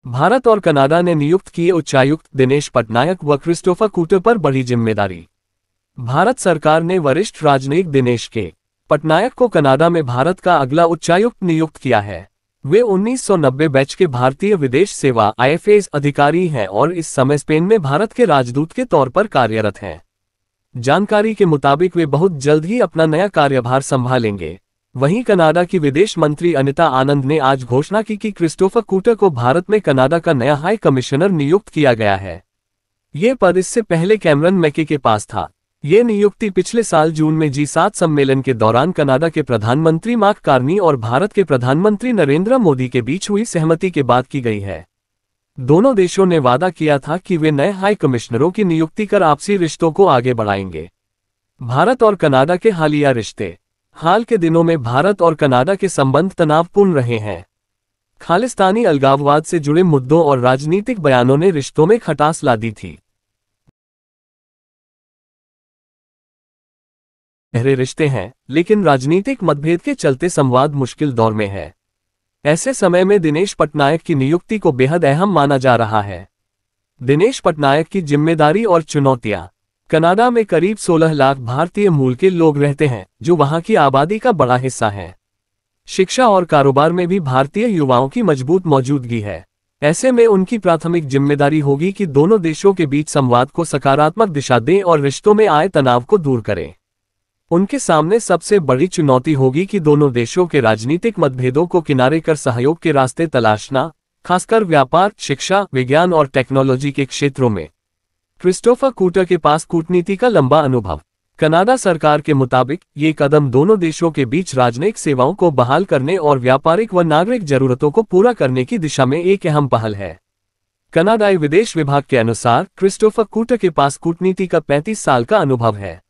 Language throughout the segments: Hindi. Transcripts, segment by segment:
भारत और कनाडा ने नियुक्त किए उच्चायुक्त दिनेश पटनायक व क्रिस्टोफर कूटर पर बड़ी जिम्मेदारी। भारत सरकार ने वरिष्ठ राजनयिक दिनेश के पटनायक को कनाडा में भारत का अगला उच्चायुक्त नियुक्त किया है। वे 1990 बैच के भारतीय विदेश सेवा IFAS अधिकारी हैं और इस समय स्पेन में भारत के राजदूत के तौर पर कार्यरत हैं। जानकारी के मुताबिक वे बहुत जल्द ही अपना नया कार्यभार संभालेंगे। वहीं कनाडा की विदेश मंत्री अनिता आनंद ने आज घोषणा की कि क्रिस्टोफर कूटर को भारत में कनाडा का नया हाई कमिश्नर नियुक्त किया गया है। ये पद इससे पहले कैमरन मैके के पास था। ये नियुक्ति पिछले साल जून में G7 सम्मेलन के दौरान कनाडा के प्रधानमंत्री मार्क कार्नी और भारत के प्रधानमंत्री नरेंद्र मोदी के बीच हुई सहमति के बाद की गई है। दोनों देशों ने वादा किया था कि वे नए हाई कमिश्नरों की नियुक्ति कर आपसी रिश्तों को आगे बढ़ाएंगे। भारत और कनाडा के हालिया रिश्ते। हाल के दिनों में भारत और कनाडा के संबंध तनावपूर्ण रहे हैं। खालिस्तानी अलगाववाद से जुड़े मुद्दों और राजनीतिक बयानों ने रिश्तों में खटास ला दी थी। गहरे रिश्ते हैं, लेकिन राजनीतिक मतभेद के चलते संवाद मुश्किल दौर में है। ऐसे समय में दिनेश पटनायक की नियुक्ति को बेहद अहम माना जा रहा है। दिनेश पटनायक की जिम्मेदारी और चुनौतियां। कनाडा में करीब 16 लाख भारतीय मूल के लोग रहते हैं, जो वहां की आबादी का बड़ा हिस्सा है। शिक्षा और कारोबार में भी भारतीय युवाओं की मजबूत मौजूदगी है। ऐसे में उनकी प्राथमिक जिम्मेदारी होगी कि दोनों देशों के बीच संवाद को सकारात्मक दिशा दें और रिश्तों में आए तनाव को दूर करें। उनके सामने सबसे बड़ी चुनौती होगी कि दोनों देशों के राजनीतिक मतभेदों को किनारे कर सहयोग के रास्ते तलाशना, खासकर व्यापार, शिक्षा, विज्ञान और टेक्नोलॉजी के क्षेत्रों में। क्रिस्टोफर कूटर के पास कूटनीति का लंबा अनुभव। कनाडा सरकार के मुताबिक ये कदम दोनों देशों के बीच राजनयिक सेवाओं को बहाल करने और व्यापारिक व नागरिक जरूरतों को पूरा करने की दिशा में एक अहम पहल है। कनाडाई विदेश विभाग के अनुसार क्रिस्टोफर कूटर के पास कूटनीति का 35 साल का अनुभव है।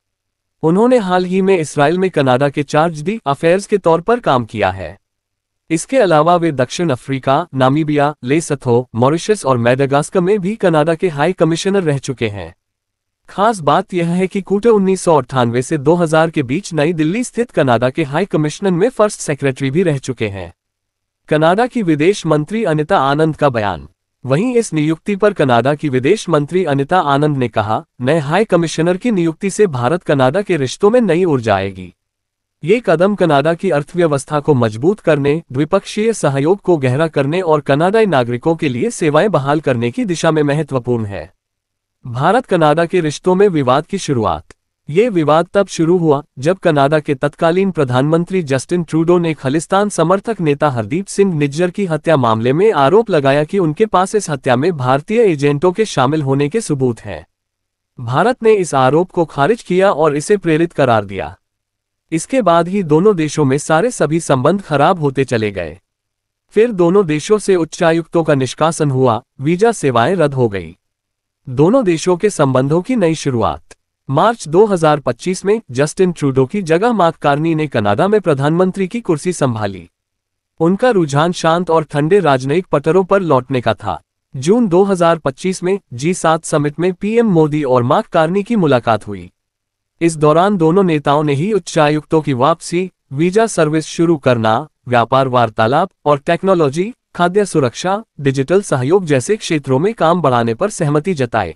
उन्होंने हाल ही में इसराइल में कनाडा के चार्ज दी अफेयर्स के तौर पर काम किया है। इसके अलावा वे दक्षिण अफ्रीका, नामीबिया, लेसोथो, मॉरिशस और मेडागास्कर में भी कनाडा के हाई कमिश्नर रह चुके हैं। खास बात यह है कि कूटर 1998 से 2000 के बीच नई दिल्ली स्थित कनाडा के हाई कमिश्नर में फर्स्ट सेक्रेटरी भी रह चुके हैं। कनाडा की विदेश मंत्री अनिता आनंद का बयान। वहीं इस नियुक्ति पर कनाडा की विदेश मंत्री अनिता आनंद ने कहा, नए हाई कमिश्नर की नियुक्ति से भारत कनाडा के रिश्तों में नई ऊर्जा आएगी। ये कदम कनाडा की अर्थव्यवस्था को मजबूत करने, द्विपक्षीय सहयोग को गहरा करने और कनाडाई नागरिकों के लिए सेवाएं बहाल करने की दिशा में महत्वपूर्ण है। भारत कनाडा के रिश्तों में विवाद की शुरुआत। ये विवाद तब शुरू हुआ जब कनाडा के तत्कालीन प्रधानमंत्री जस्टिन ट्रूडो ने खालिस्तान समर्थक नेता हरदीप सिंह निज्जर की हत्या मामले में आरोप लगाया कि उनके पास इस हत्या में भारतीय एजेंटों के शामिल होने के सबूत हैं। भारत ने इस आरोप को खारिज किया और इसे प्रेरित करार दिया। इसके बाद ही दोनों देशों में सभी संबंध खराब होते चले गए। फिर दोनों देशों से उच्चायुक्तों का निष्कासन हुआ, वीजा सेवाएं रद्द हो गई। दोनों देशों के संबंधों की नई शुरुआत। मार्च 2025 में जस्टिन ट्रूडो की जगह मार्क कार्नी ने कनाडा में प्रधानमंत्री की कुर्सी संभाली। उनका रुझान शांत और ठंडे राजनयिक पटरों पर लौटने का था। जून 2025 में G7 समिट में PM मोदी और मार्क कार्नी की मुलाकात हुई। इस दौरान दोनों नेताओं ने ही उच्चायुक्तों की वापसी, वीजा सर्विस शुरू करना, व्यापार वार्तालाप और टेक्नोलॉजी, खाद्य सुरक्षा, डिजिटल सहयोग जैसे क्षेत्रों में काम बढ़ाने पर सहमति जताई।